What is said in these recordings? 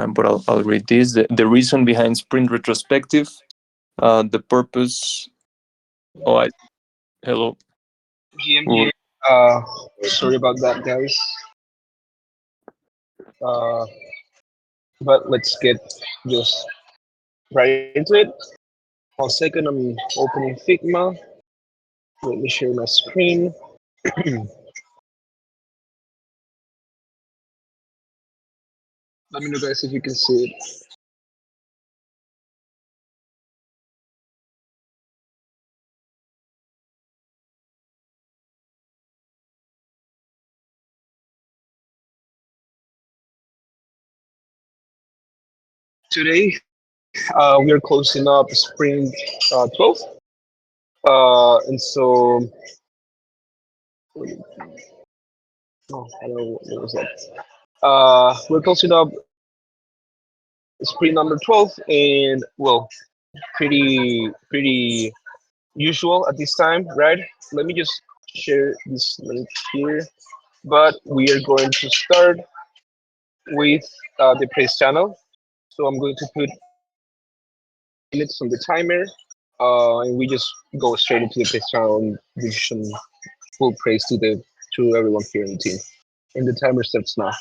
but I'll read this. The reason behind Sprin Retrospective, the purpose. Oh, hello. GMG. Sorry about that, guys. Uh, but let's get just right into it. 1 second, I'm opening Figma. Let me share my screen. Let me know, guys, if you can see it. Today, we are closing up Spring 12th. And so, oh, I don't know what was that. We're closing up Spring number 12, and well, pretty usual at this time, right? Let me just share this link here. But we are going to start with the praise channel. So I'm going to put 2 minutes on the timer, and we just go straight into the praise channel and wish some full praise to everyone here in the team. And the timer starts now.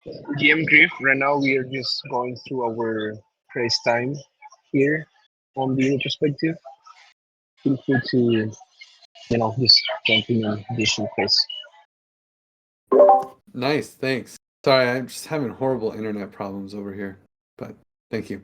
GM Griff, right now we are just going through our praise time here on the introspective. Feel free to, just jump in and do some praise. Nice, thanks. Sorry, I'm just having horrible internet problems over here, but thank you.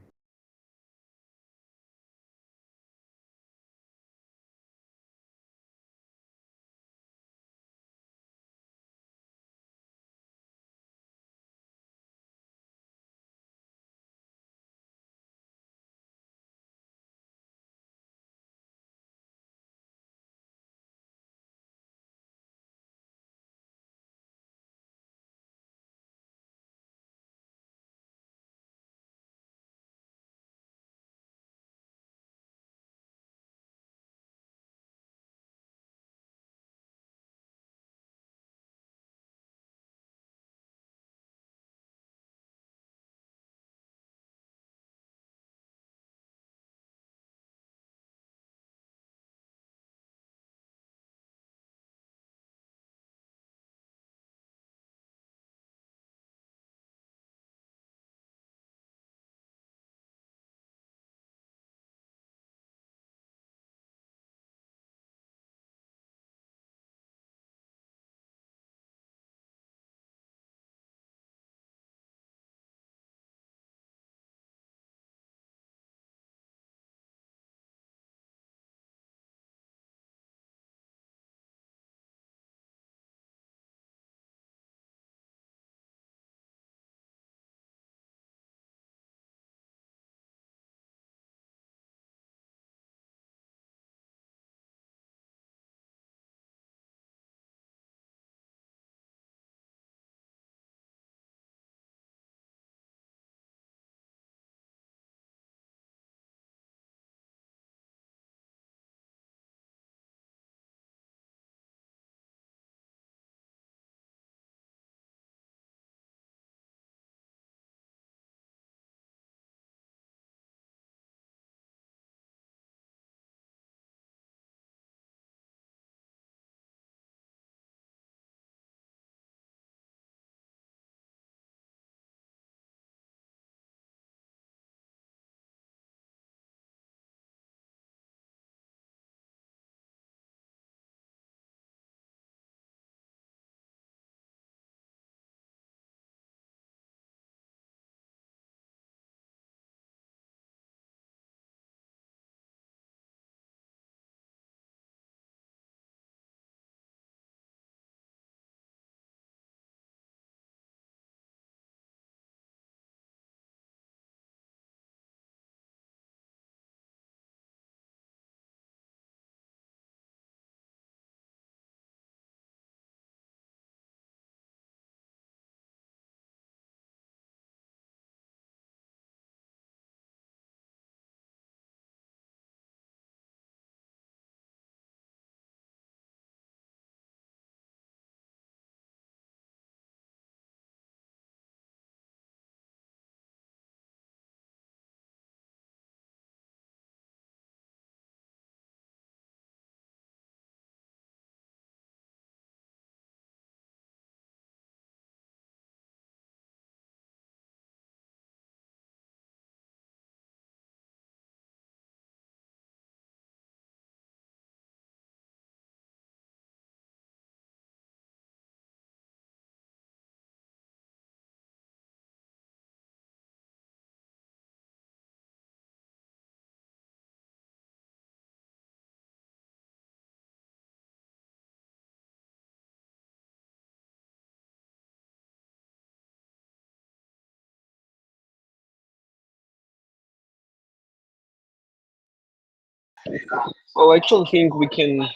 Well, I actually think we can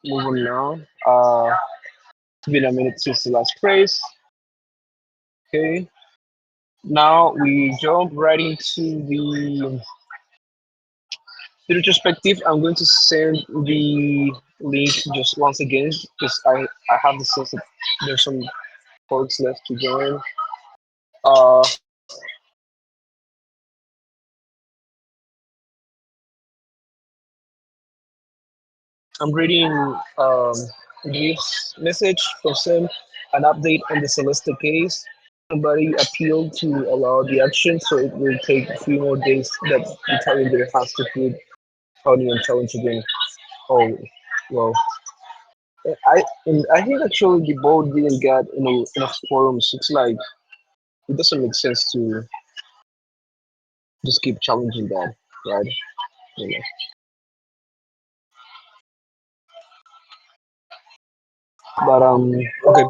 move on now. It's been a minute since the last praise. Okay. Now we jump right into the retrospective. I'm going to send the link just once again because I have the sense that there's some folks left to join. Uh, I'm reading this message from Sam, an update on the Celeste case. somebody appealed to allow the action, so it will take a few more days that the challenger has to put honey on challenge again. Oh, well, I think actually the vote didn't get enough quorums. It's like it doesn't make sense to just keep challenging that, right? You know. But okay,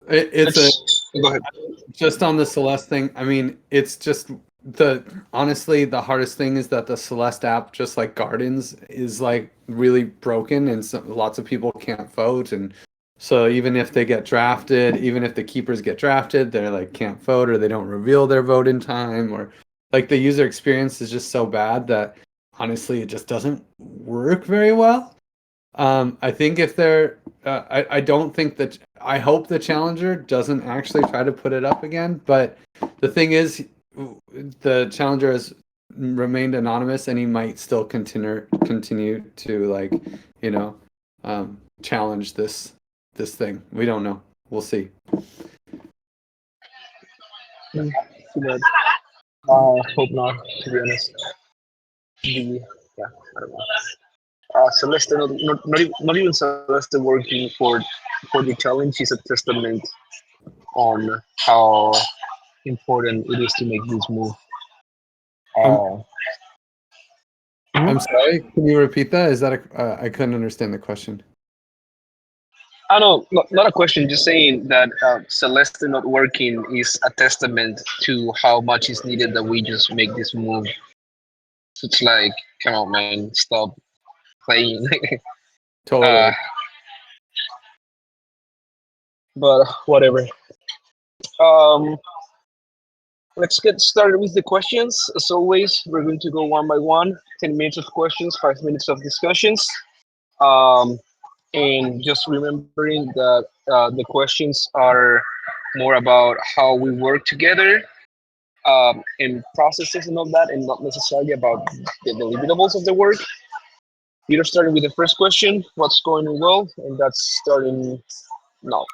It's a let's go ahead. just on the Celeste thing. I mean, it's just the honestly the hardest thing is that the Celeste app, just like Gardens, is like really broken, and so, lots of people can't vote, and so even if they get drafted, even if the keepers get drafted, they're like can't vote or they don't reveal their vote in time, or like the user experience is just so bad that honestly it just doesn't work very well. I think if they're, I don't think that, I hope the challenger doesn't actually try to put it up again. But the thing is, the challenger has remained anonymous, and he might still continue to like, you know, challenge this thing. We don't know. We'll see. Too bad. Hope not. To be honest, the yeah, I don't know. Celeste, not even Celeste working for the challenge is a testament on how important it is to make this move. I'm Uh, I'm mhm. sorry. Can you repeat that? Is that a? I couldn't understand the question. I know, not a question, just saying that Celeste not working is a testament to how much is needed that we just make this move. So it's like, come on, man, stop playing. uh, Totally. but whatever. Um, let's get started with the questions. As always, we're going to go one by one. 10 minutes of questions, 5 minutes of discussions. Um, and just remembering that the questions are more about how we work together and processes and all that, and not necessarily about the deliverables of the work. You're starting with the first question, what's going well, and that's starting now.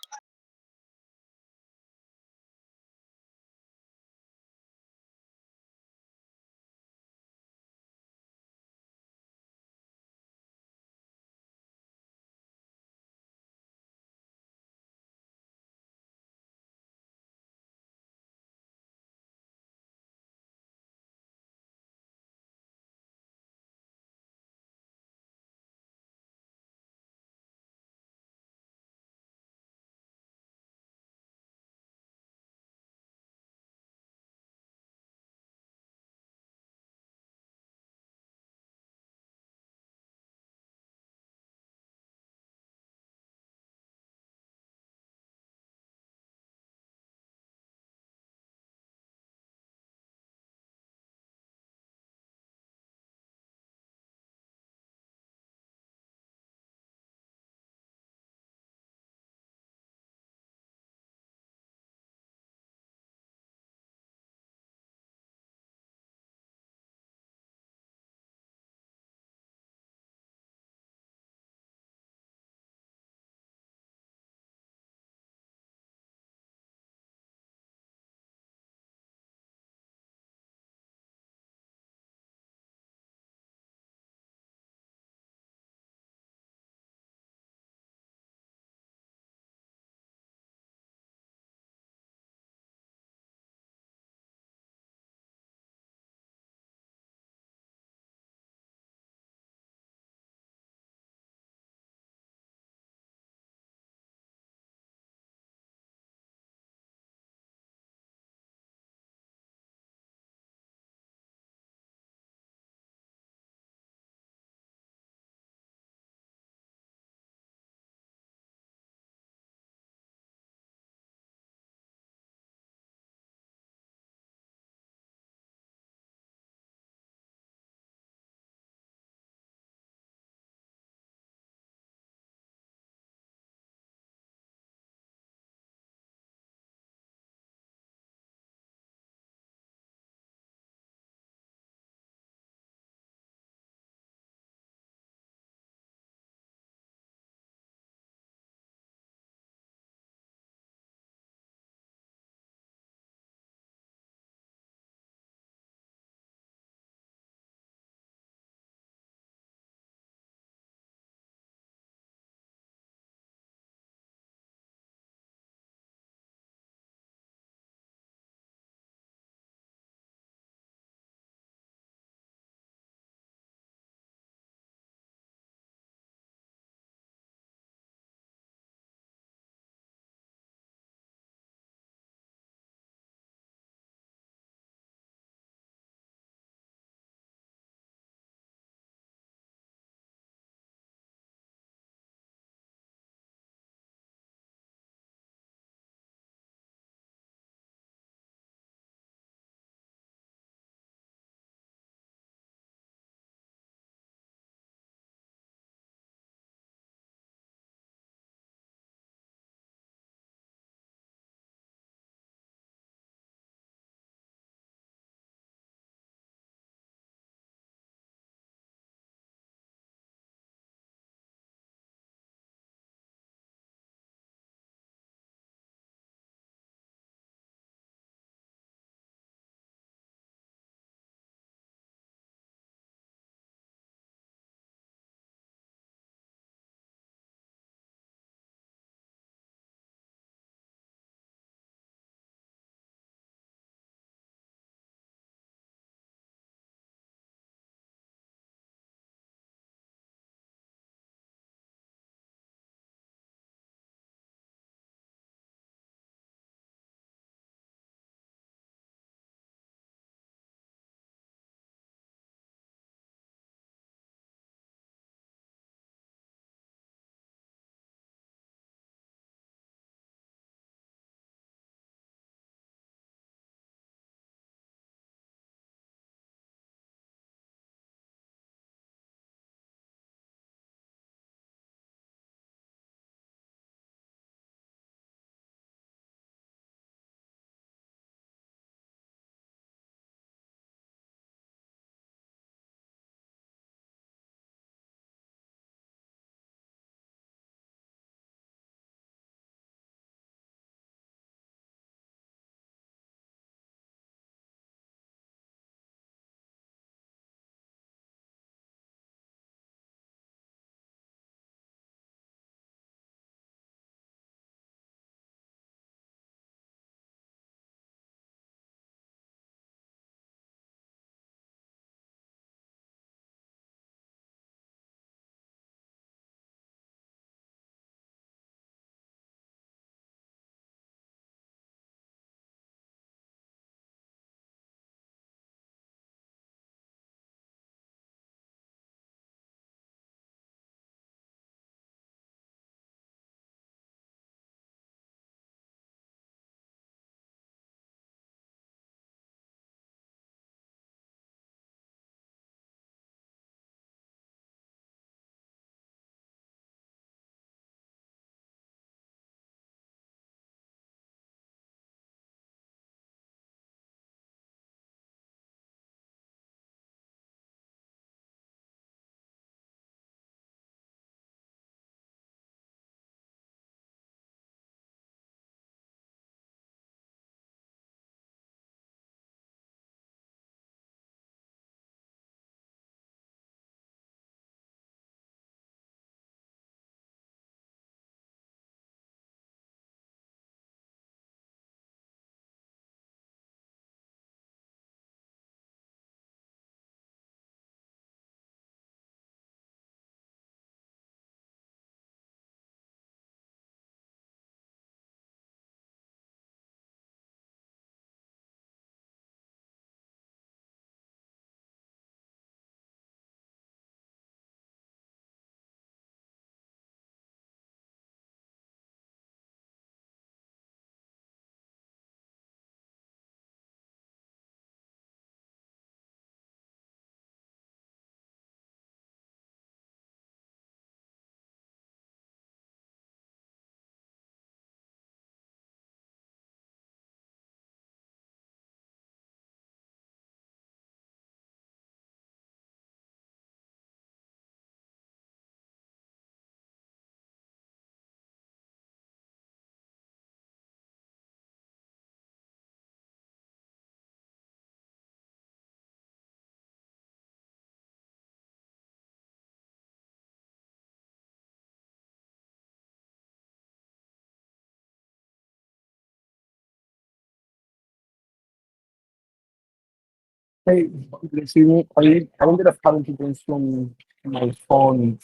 Hey, excuse me. I ended up having to bring from my phone.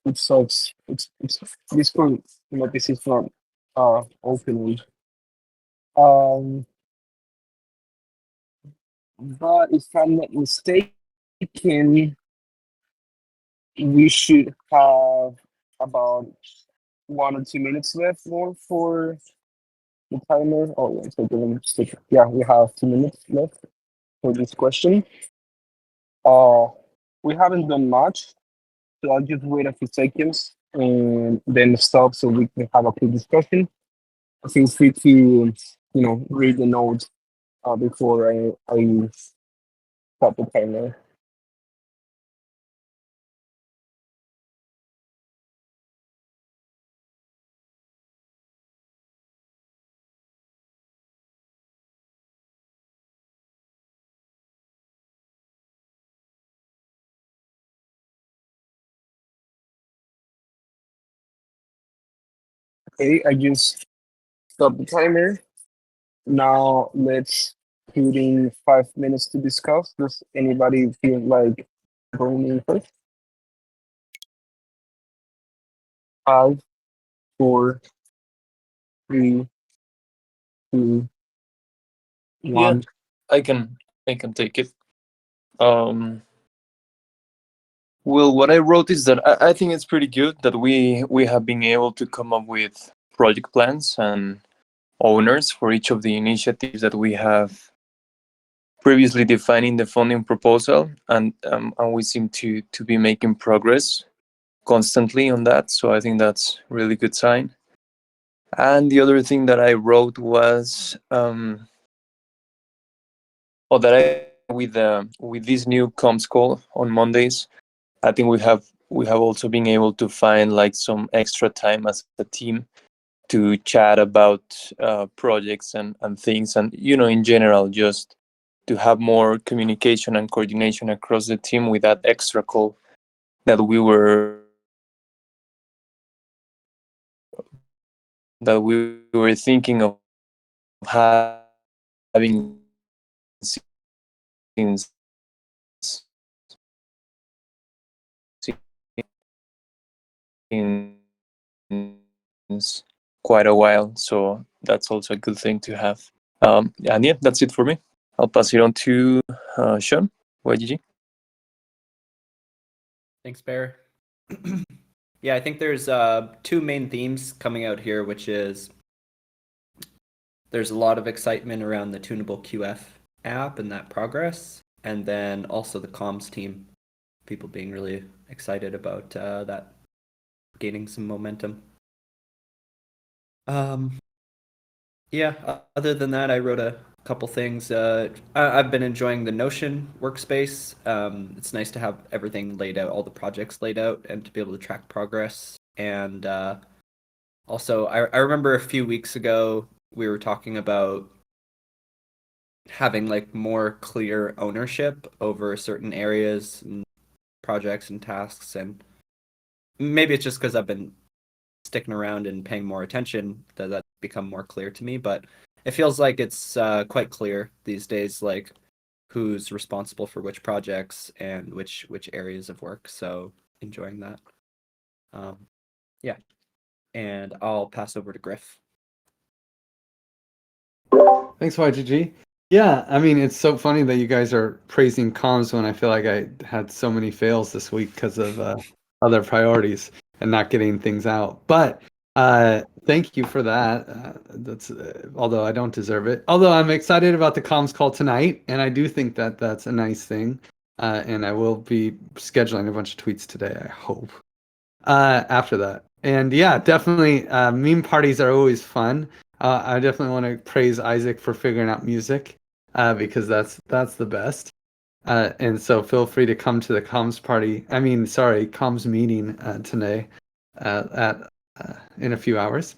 It sucks. It's this phone. This is not opening. Um, but if I'm not mistaken, we should have about 1 or 2 minutes left more for the timer. Oh, yeah, so yeah, we have 2 minutes left for this question. Uh, we haven't done much, so I'll just wait a few seconds and then stop so we can have a quick discussion. Feel free to, read the notes before I stop the timer. Okay, I just stopped the timer. Now let's put in 5 minutes to discuss. Does anybody feel like going in first? Five, four, three, two, Yeah, one. I can take it. Um, well, what I wrote is that I think it's pretty good that we have been able to come up with project plans and owners for each of the initiatives that we have previously defined in the funding proposal, and we seem to be making progress constantly on that. So I think that's really good sign. And the other thing that I wrote was, or that I with this new comms call on Mondays, I think we have also been able to find like some extra time as a team to chat about projects and things, and in general, just to have more communication and coordination across the team with that extra call that we were thinking of having since quite a while. So that's also a good thing to have. And yeah, that's it for me. I'll pass it on to Sean. YGG. Thanks, Bear. Yeah, I think there's two main themes coming out here, which is there's a lot of excitement around the Tunable QF app and that progress, and then also the comms team, people being really excited about that gaining some momentum. Yeah, other than that, I wrote a couple things. I've been enjoying the Notion workspace. It's nice to have everything laid out, all the projects laid out, and to be able to track progress. And also, I remember a few weeks ago we were talking about having like more clear ownership over certain areas and projects and tasks, and maybe it's just because I've been sticking around and paying more attention that's become more clear to me. But it feels like it's quite clear these days, like who's responsible for which projects and which areas of work. So enjoying that. Yeah, and I'll pass over to Griff. Thanks, YGG. Yeah, I mean, it's so funny that you guys are praising comms when I feel like I had so many fails this week because of other priorities and not getting things out. But thank you for that. That's although I don't deserve it. Although I'm excited about the comms call tonight, and I do think that that's a nice thing. And I will be scheduling a bunch of tweets today, I hope. After that. And yeah, definitely meme parties are always fun. I definitely want to praise Isaac for figuring out music because that's the best. And so feel free to come to the comms party. I mean, sorry, comms meeting today at in a few hours.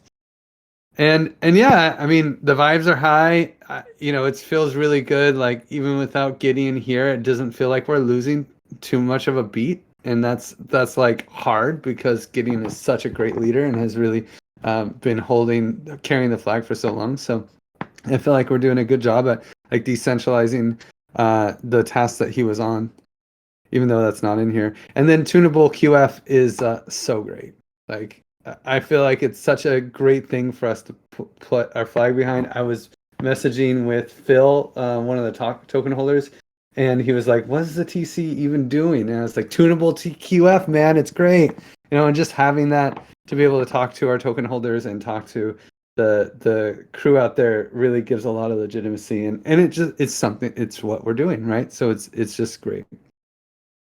And yeah, I mean the vibes are high. It feels really good. Like even without Gideon here, it doesn't feel like we're losing too much of a beat, and that's like hard because Gideon is such a great leader and has really been carrying the flag for so long. So I feel like we're doing a good job at like decentralizing the task that he was on, even though that's not in here. And then tunable QF is so great. Like I feel like it's such a great thing for us to put our flag behind. I was messaging with Phil, one of the token holders, and he was like, "What is the TC even doing?" And I was like, "Tunable QF, man, it's great." And just having that to be able to talk to our token holders and talk to the crew out there really gives a lot of legitimacy, and it's what we're doing, right? So it's just great.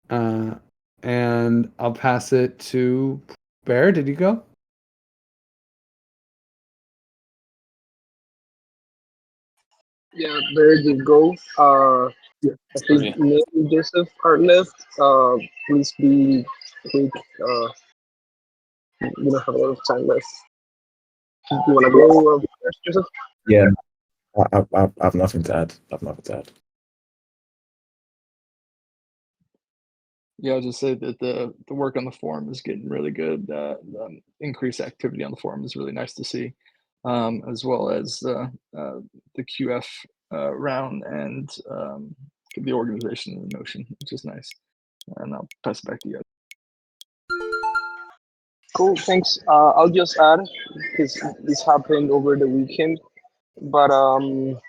And I'll pass it to Bear. Did you go? Yeah, there you go. I Sorry. think me and Joseph are left. Please be quick. We don't have a lot of time left. Do you want to go first, Joseph? Yeah, I've nothing to add. I've nothing to add. Yeah, I'll just say that the work on the forum is getting really good. Increased activity on the forum is really nice to see, as well as the QF round and the organization and the Notion, which is nice. And I'll pass it back to you guys. Cool, thanks. I'll just add because this happened over the weekend, but I'm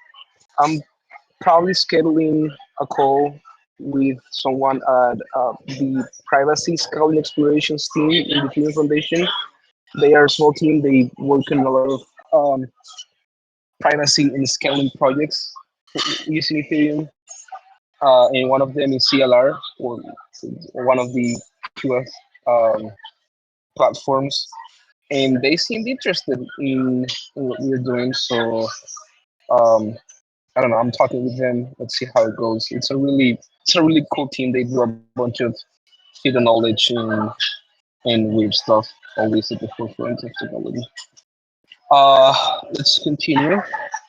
probably scheduling a call with someone at the Privacy Scout Explorations team in the Ethereum Foundation. They are a small team. They work on a lot of privacy and scaling projects using Ethereum. And one of them is CLR, or one of the QF um, platforms. And they seemed interested in what we were doing. So I don't know. I'm talking with them. Let's see how it goes. It's a really cool team. They do a bunch of hidden knowledge and weird stuff, always at the forefront of technology. Let's continue.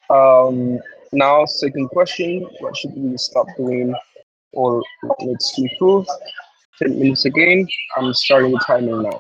Um, Now, second question: what should we stop doing, or let's improve? 10 minutes again. I'm starting the timer now.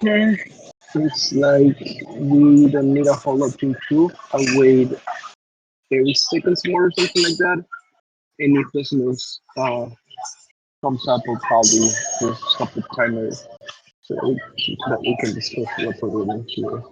Okay. Looks like we don't need a whole lot to improve. I'll wait 30 seconds more or something like that. And if this news comes up, we'll probably just stop the timer so that we can discuss what we're doing here.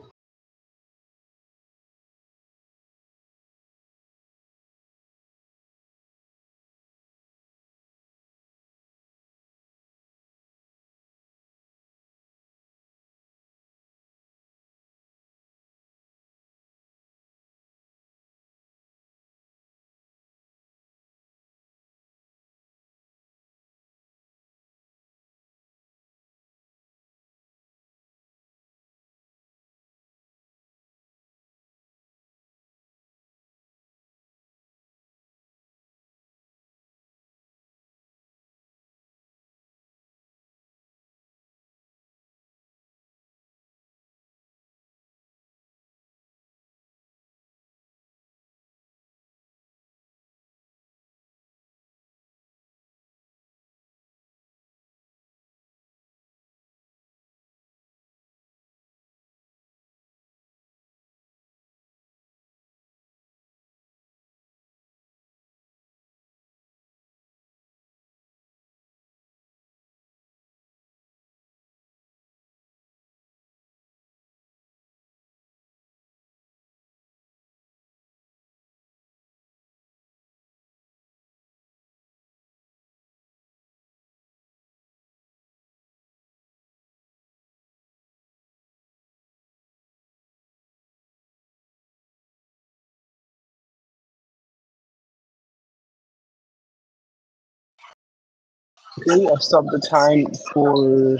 Okay, I've stopped the time for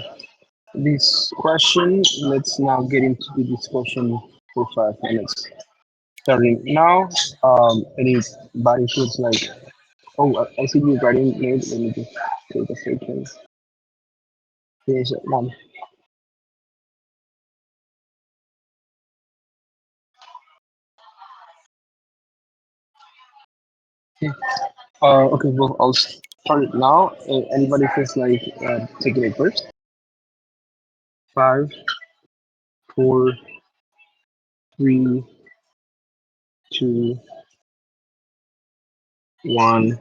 this question. Let's now get into the discussion for 5 minutes. Starting now, anybody feels like, oh, I see you writing, Nate. Let me just take a second. Finish it one. Okay. Okay, well, I'll start it now. Anybody feels like taking it first? 5, 4, 3, 2, 1.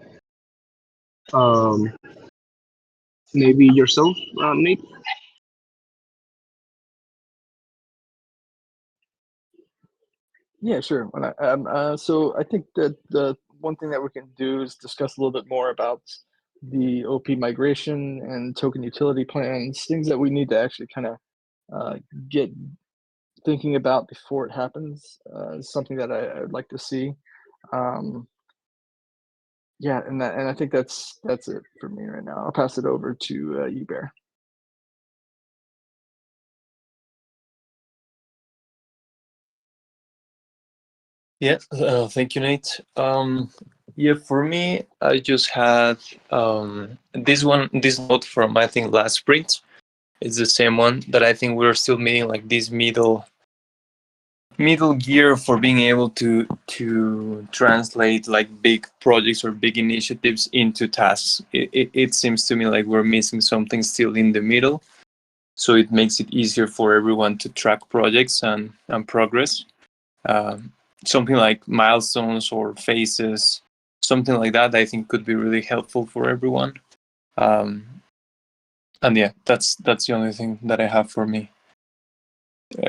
Um, maybe yourself, Nate. Yeah, sure. So I think that the one thing that we can do is discuss a little bit more about the OP migration and token utility plans, things that we need to actually kind of get thinking about before it happens. Is something that I'd like to see. Um, yeah, and I think that's it for me right now. I'll pass it over to you, Bear. Yeah, thank you, Nate. Yeah, for me, I just had this note from I think last sprint. It's the same one that I think we're still meeting like this middle gear for being able to translate like big projects or big initiatives into tasks. It seems to me like we're missing something still in the middle, so it makes it easier for everyone to track projects and progress. Um, Something like milestones or phases, something like that, I think could be really helpful for everyone. Um, and yeah, that's the only thing that I have for me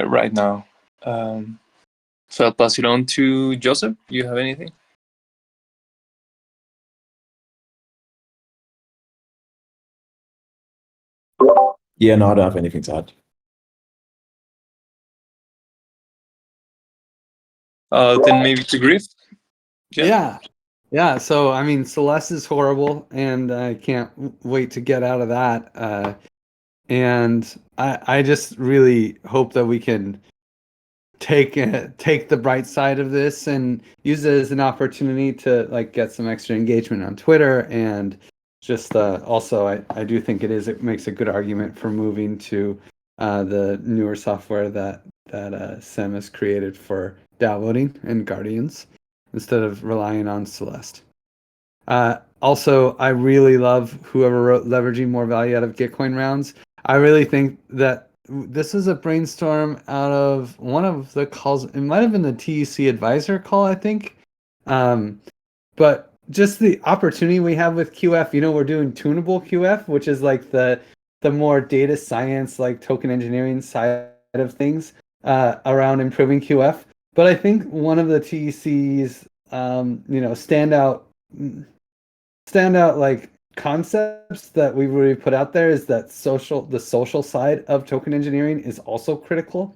right now. Um, so I'll pass it on to Joseph. You have anything? Yeah, no, I don't have anything to add. Then maybe to Griff. Yeah. So I mean, Celeste is horrible, and I can't wait to get out of that. And I just really hope that we can take the bright side of this and use it as an opportunity to like get some extra engagement on Twitter. And just also I do think it makes a good argument for moving to the newer software that Sem has created for downloading and Guardians instead of relying on Celeste. Also, I really love whoever wrote leveraging more value out of Gitcoin rounds. I really think that this is a brainstorm out of one of the calls. It might have been the TEC advisor call, I think. Um, but just the opportunity we have with QF, we're doing tunable QF, which is like the more data science, like token engineering side of things around improving QF. But I think one of the TEC's, standout like concepts that we've really put out there is that the social side of token engineering is also critical,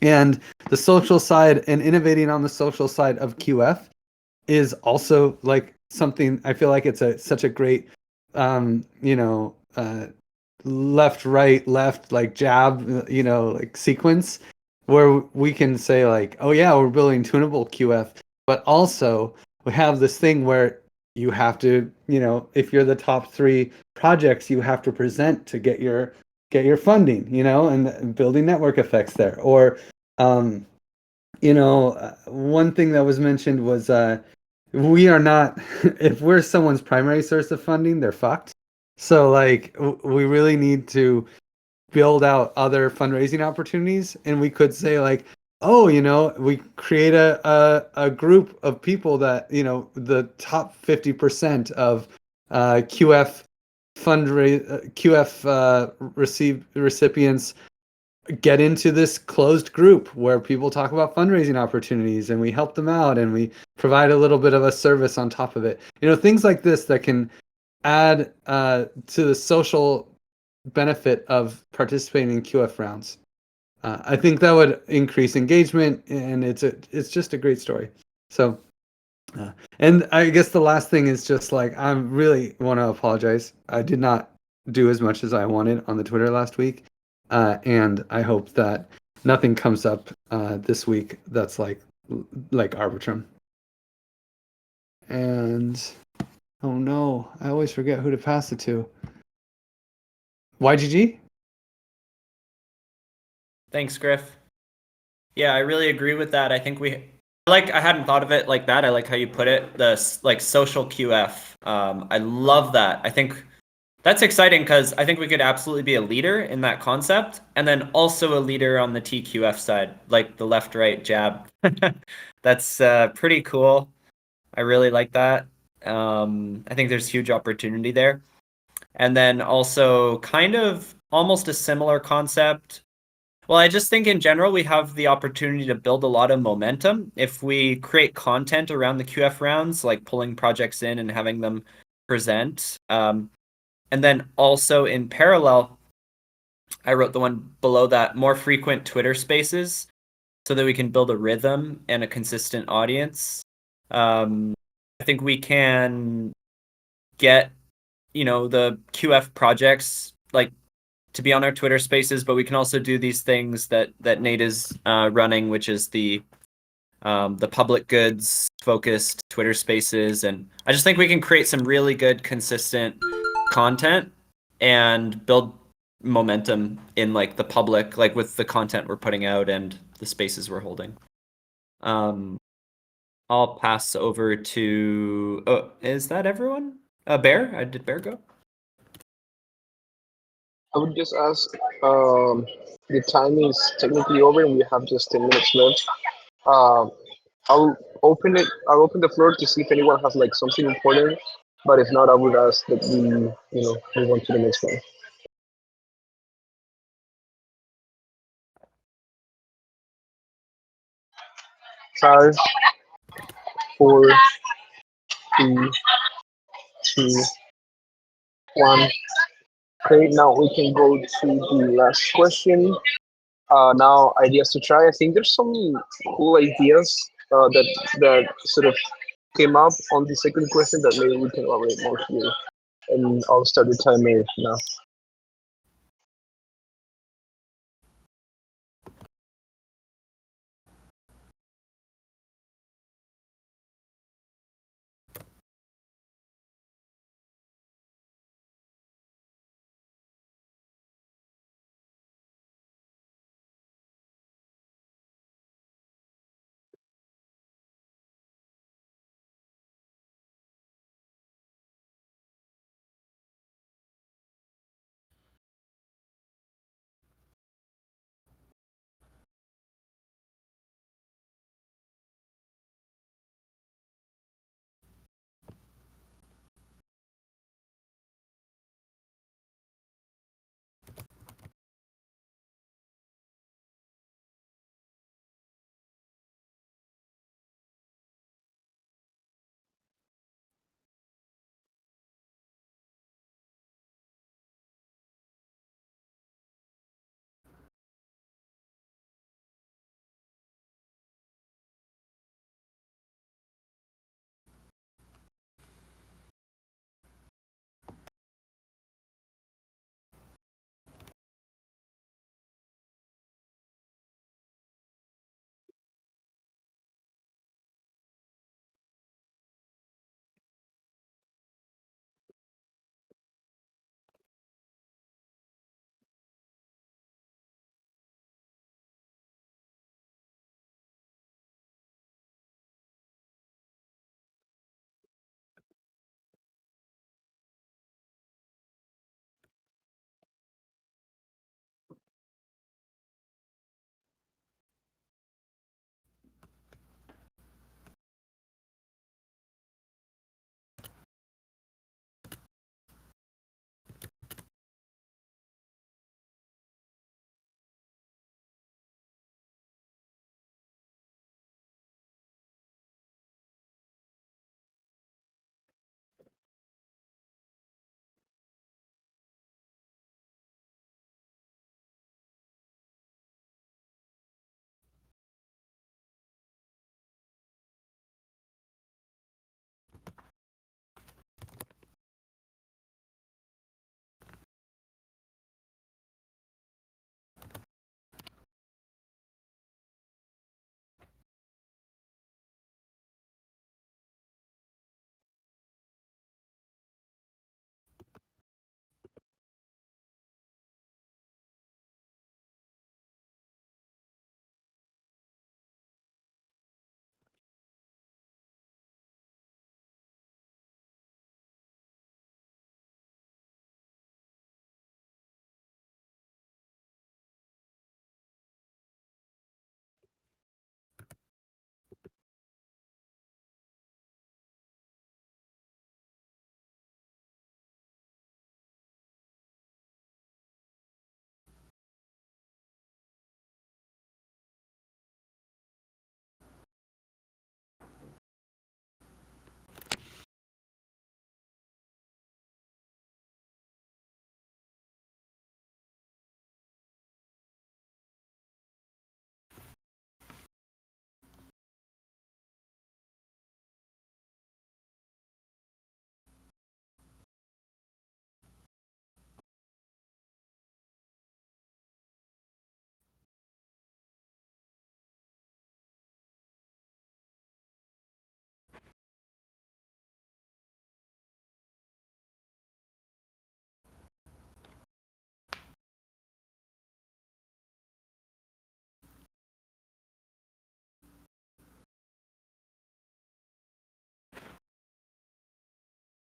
and the social side and innovating on the social side of QF is also like something I feel like it's such a great left right left like jab like sequence where we can say like, oh yeah, we're building tunable QF, but also we have this thing where you have to, if you're the top 3 projects, you have to present to get your funding, and building network effects there. Or one thing that was mentioned was we are not if we're someone's primary source of funding, they're fucked. So like we really need to build out other fundraising opportunities, and we could say like, oh, we create a group of people that, the top 50% of QF recipients get into this closed group where people talk about fundraising opportunities, and we help them out, and we provide a little bit of a service on top of it. Things like this that can add to the social benefit of participating in QF rounds. I think that would increase engagement, and it's just a great story. So, and I guess the last thing is just like, I really want to apologize. I did not do as much as I wanted on the Twitter last week, and I hope that nothing comes up this week that's like Arbitrum. And oh no, I always forget who to pass it to. YGG? Thanks, Griff. Yeah, I really agree with that. I think I hadn't thought of it like that. I like how you put it, the like social QF. I love that. I think that's exciting because I think we could absolutely be a leader in that concept, and then also a leader on the TQF side, like the left-right jab. That's pretty cool. I really like that. I think there's huge opportunity there. And then also kind of almost a similar concept. Well, I just think in general, we have the opportunity to build a lot of momentum if we create content around the QF rounds, like pulling projects in and having them present. And then also in parallel, I wrote the one below that, more frequent Twitter spaces so that we can build a rhythm and a consistent audience. I think we can get, the QF projects like to be on our Twitter spaces, but we can also do these things that Nate is running, which is the public goods focused Twitter spaces. And I just think we can create some really good, consistent content and build momentum in like the public, like with the content we're putting out and the spaces we're holding. I'll pass over to, oh, is that everyone? Bear? Did Bear go? I would just ask, the time is technically over and we have just 10 minutes left. Um, I'll open the floor to see if anyone has like something important, but if not, I would ask that we, move on to the next one. 5, 4, 3, 2, 1. Okay, now we can go to the last question. Now, ideas to try. I think there's some cool ideas that sort of came up on the second question that maybe we can elaborate more here. And I'll start the timer now.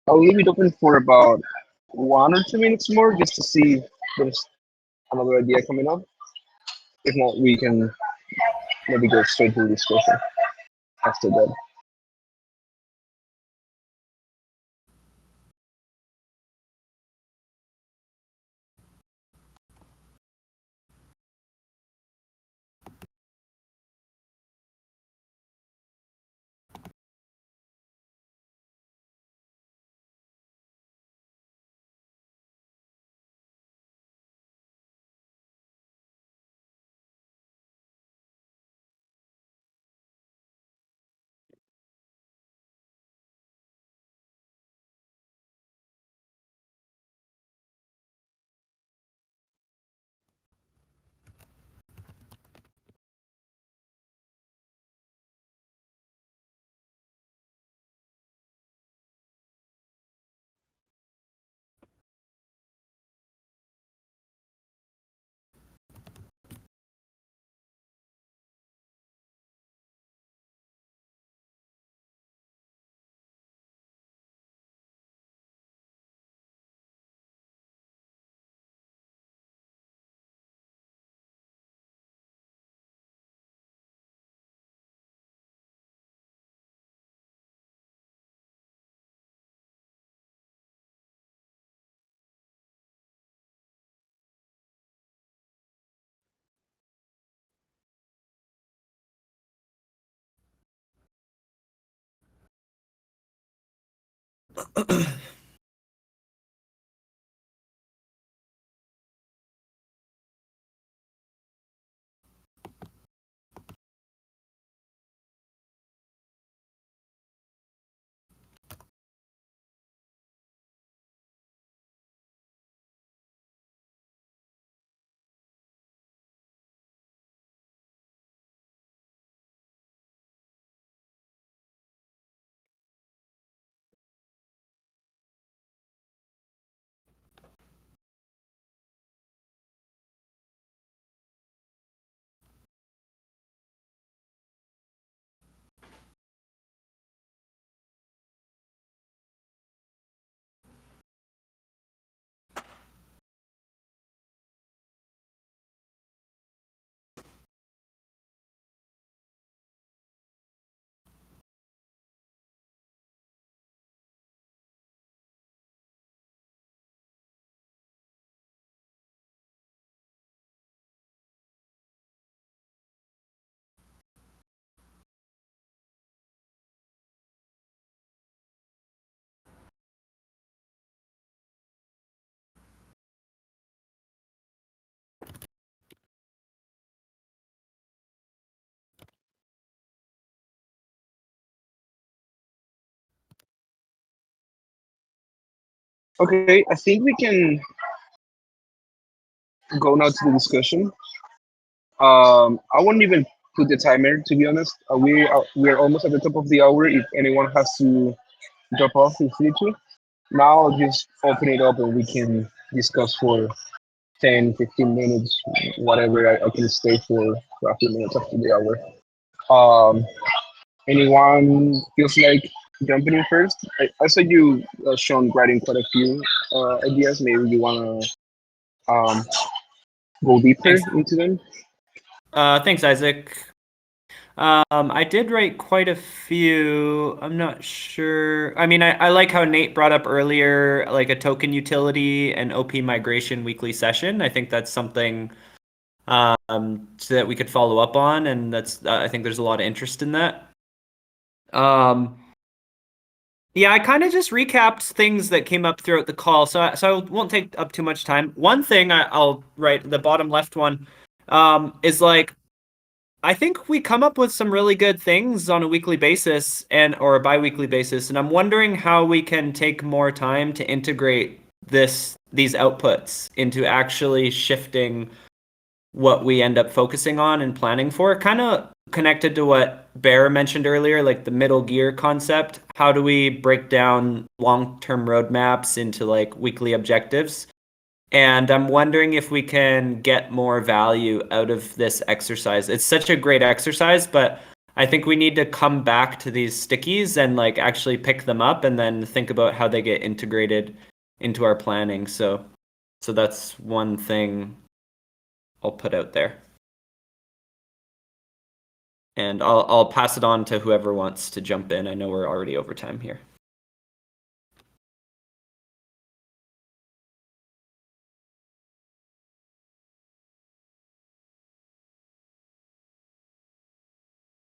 I'll leave it open for about 1 or 2 minutes more just to see if there's another idea coming up. If not, we can maybe go straight to the discussion after that. Okay, I think we can go now to the discussion. I won't even put the timer, to be honest. We're almost at the top of the hour. If anyone has to drop off, feel free to. Now I'll just open it up and we can discuss for 10, 15 minutes, whatever. I can stay for a few minutes after the hour. Um, Anyone feels like jumping in first? I saw you, Sean, writing quite a few ideas. Maybe you want to go deeper Thanks. into them. Thanks, Isaac. I did write quite a few. I'm not sure. I mean, I like how Nate brought up earlier, like a token utility and OP migration weekly session. I think that's something so that we could follow up on, and that's I think there's a lot of interest in that. Yeah, I kind of just recapped things that came up throughout the call, so I won't take up too much time. One thing I'll write, the bottom left one, is like I think we come up with some really good things on a weekly basis or a bi-weekly basis, and I'm wondering how we can take more time to integrate these outputs into actually shifting what we end up focusing on and planning for. Kind of connected to what Bear mentioned earlier, like the middle gear concept. How do we break down long-term roadmaps into like weekly objectives? And I'm wondering if we can get more value out of this exercise. It's such a great exercise, but I think we need to come back to these stickies and like actually pick them up and then think about how they get integrated into our planning. So that's one thing I'll put out there. And I'll pass it on to whoever wants to jump in. I know we're already over time here.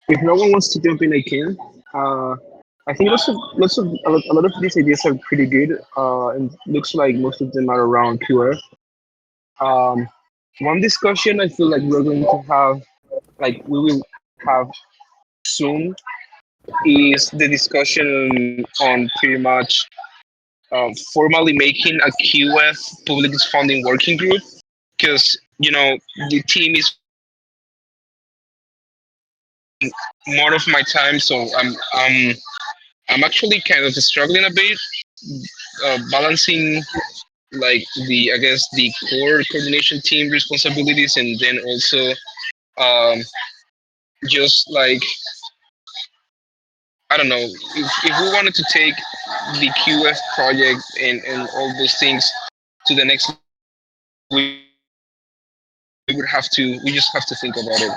If no one wants to jump in, I can. I think a lot of these ideas are pretty good, and looks like most of them are around QF. One discussion I feel like we're going to have, like we will have soon, is the discussion on pretty much formally making a QF public funding working group, because the team is more of my time, so I'm actually kind of struggling a bit, balancing like I guess the core coordination team responsibilities, and then also um, just like I don't know, if we wanted to take the QF project and all those things to the next, we just have to think about it.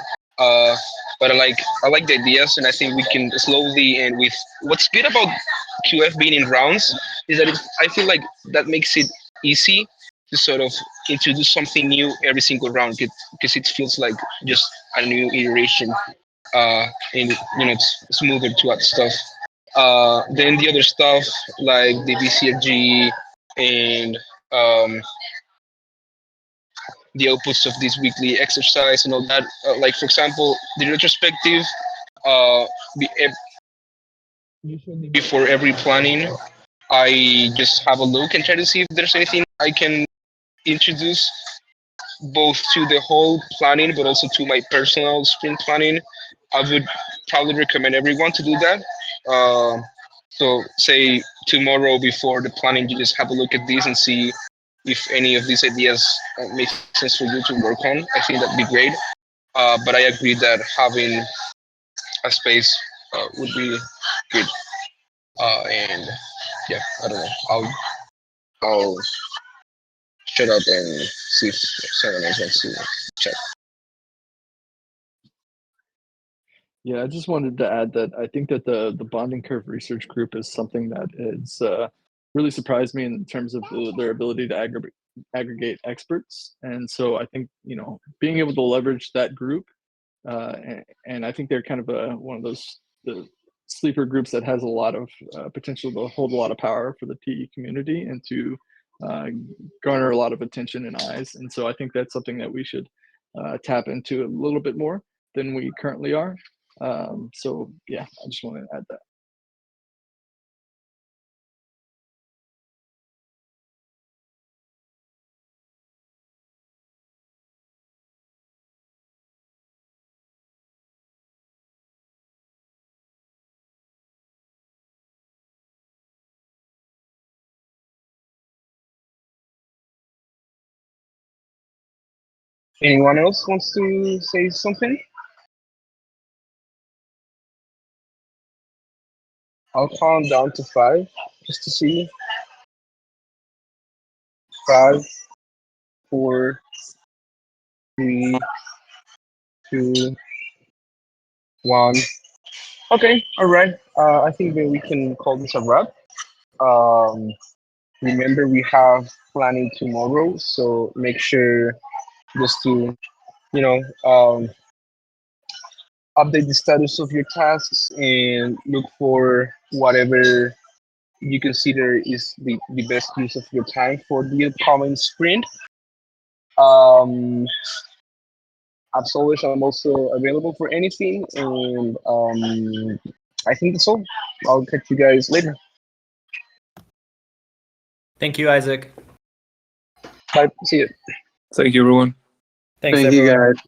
But I like the ideas, and I think we can slowly, and with what's good about QF being in rounds is that I feel like that makes it easy to sort of introduce something new every single round, because it feels like just a new iteration, and it's smoother to add stuff. Then the other stuff like the BCFG and the outputs of this weekly exercise and all that. Like for example, the retrospective. Be, Usually before every planning, I just have a look and try to see if there's anything I can introduce both to the whole planning, but also to my personal sprint planning. I would probably recommend everyone to do that. So say tomorrow before the planning, you just have a look at these and see if any of these ideas make sense for you to work on. I think that'd be great. But I agree that having a space would be good. And yeah, I don't know. I'll shut up and see if someone else wants to chat. Yeah, I just wanted to add that I think that the bonding curve research group is something that is really surprised me in terms of their ability to aggregate experts. And so I think being able to leverage that group, and I think they're kind of one of those the sleeper groups that has a lot of potential to hold a lot of power for the TE community and to garner a lot of attention and eyes. And so I think that's something that we should tap into a little bit more than we currently are. So yeah, I just wanted to add that. Anyone else wants to say something? I'll count down to 5 just to see. 5, 4, 3, 2, 1. Okay, all right. I think that we can call this a wrap. Um, Remember, we have planning tomorrow, so make sure just to you know um, update the status of your tasks and look for whatever you consider is the best use of your time for the upcoming sprint. Um, as always, I'm also available for anything, and I think that's all. I'll catch you guys later. Thank you, Isaac. Bye. See you. Thank you, everyone. Thanks, Thank everyone. you guys.